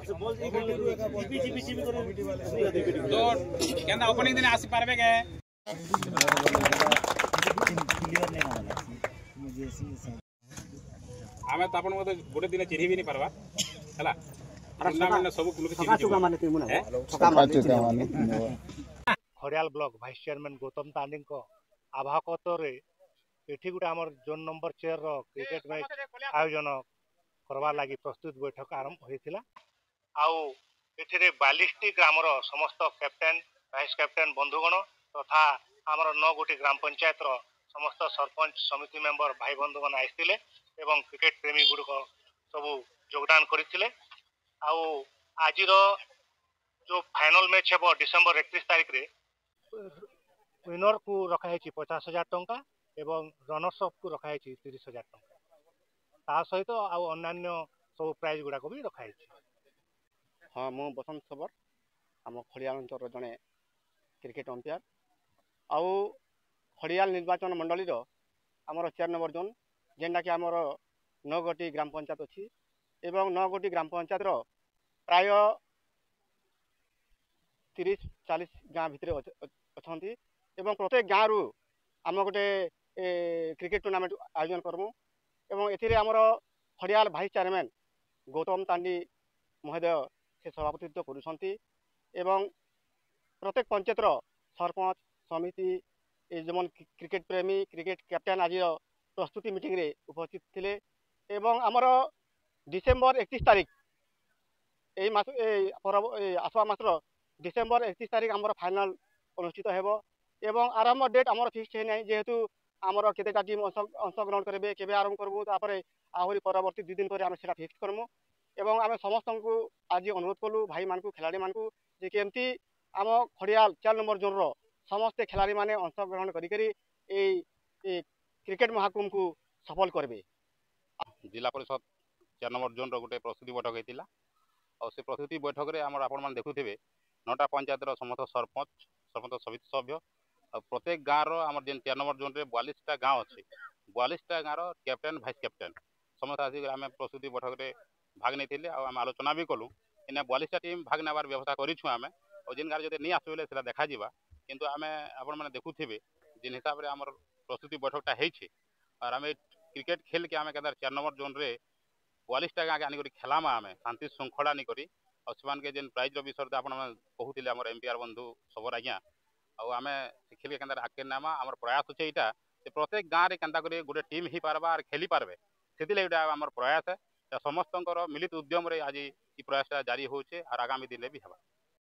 तो केंदा ओपनिंग दिन आसी पारबे के आमे त अपन मते गोटे दिन चिन्हि भी नहीं पारबा हला टूर्नामेंट सब लोग Khariar block vice chairman Gautam Tandi आभाकतर ये गोटे आम जोन नंबर चेयर क्रिकेट मैच आयोजन करवार लगी प्रस्तुत बैठक आरंभ होता आउ बालिष्टी ग्रामर समस्त कैप्टेन भाइस कैप्टेन बंधुगण तथा आमर 9 गोटी ग्राम पंचायत समस्त सरपंच समिति मेंबर भाई बंधुगण आसते क्रिकेट प्रेमी गुड़क सब योगदान करते आज जो फाइनल मैच है डिसेंबर 31 तारीख रे विनर को रखाई 50,000 टंका एवं रनर्स अप को रखाई 30,000 टंका ता सहित अन्य सब प्राइज गुड़ाक भी रखाई। हाँ मु बसंत खबर आम खड़ियाल अंचल जड़े क्रिकेट अंपायर आउ खड़ियाल निर्वाचन मंडली आमर 4 नंबर जोन जेनटा कि आमर 9 गोटी ग्राम पंचायत अच्छी एवं 9 गोटी ग्राम पंचायत प्राय 30-40 गाँ भितर अच्छा एवं प्रत्येक गाँव रु आम गोटे क्रिकेट टूर्नामेंट आयोजन करमु एवं एथिरे आमर खड़ियाल भाइस चेयरमैन गौतम तांडी महोदय से सभापतित्व करुछंती एवं प्रत्येक पंचायत सरपंच समिति जमन क्रिकेट प्रेमी क्रिकेट कैप्टेन आज प्रस्तुति मीटिंग रे उपस्थित थिले एवं आमर डिसेंबर 31 तारीख आसवा मासर डिसेंबर 31 तारीख आमर फाइनल अनुष्ठित हेबो एवं आरंभ डेट आमर फिक्स है नहीं जेहेतु आमर केतेटा टीम अंशग्रहण करेंगे केबे आरंभ करबू तापर आहरी परवर्ती 2 दिन पर आम सेटा फिक्स करमु एवं आम समस्त को आज अनुरोध कलु भाई मान खिलाड़ी मान जे केमती आम खड़ियाल 4 नंबर जोन रो समस्ते खिलाड़ी माने अंशग्रहण करी क्रिकेट महाकुंभ को सफल करबे। जिला परिषद 4 नंबर जोन रो गोटे प्रस्तुति बैठक होइतिला और से प्रस्तुति बैठक रे हमर आपण मान देखुथिबे 9टा पंचायत रो समस्त सरपंच समिति सभ्य और प्रत्येक गाँव रो हमर जेन 4 नंबर जोन रे 42टा गाँव अछि 42टा गाँव रो कैप्टेन भाइस कैप्टेन समस्त आसी आम प्रस्तुति बैठक रे भाग नहीं और आम आलोचना भी कलु इन 42टा टीम भाग नेबार व्यवस्था करूँ आम और जिन गाँव जब नहीं आसबे से देखा किंतु आम आपण मैंने देखुथे जिन हिसाब से आम प्रस्तुति बैठकटा होती और आम क्रिकेट खेल के आम के 4 नंबर जोन रे 42टा गाँव के आनिक खेलामा आम शांति श्रृंखला नहीं करी और से जेन प्राइज विषय आप कहते आम एमपीआर बंधु सबर आज्ञा आम खेल के केंदा आगे नामा आम प्रयास अच्छे यहाँ प्रत्येक गाँव में केंदा गोटे टीम ही पार्बा और खेली पार्बे से आम प्रयास है समस्त मिलित उद्यम रे आज ये प्रयासटा जारी होचे और आगामी दिन भी हवा।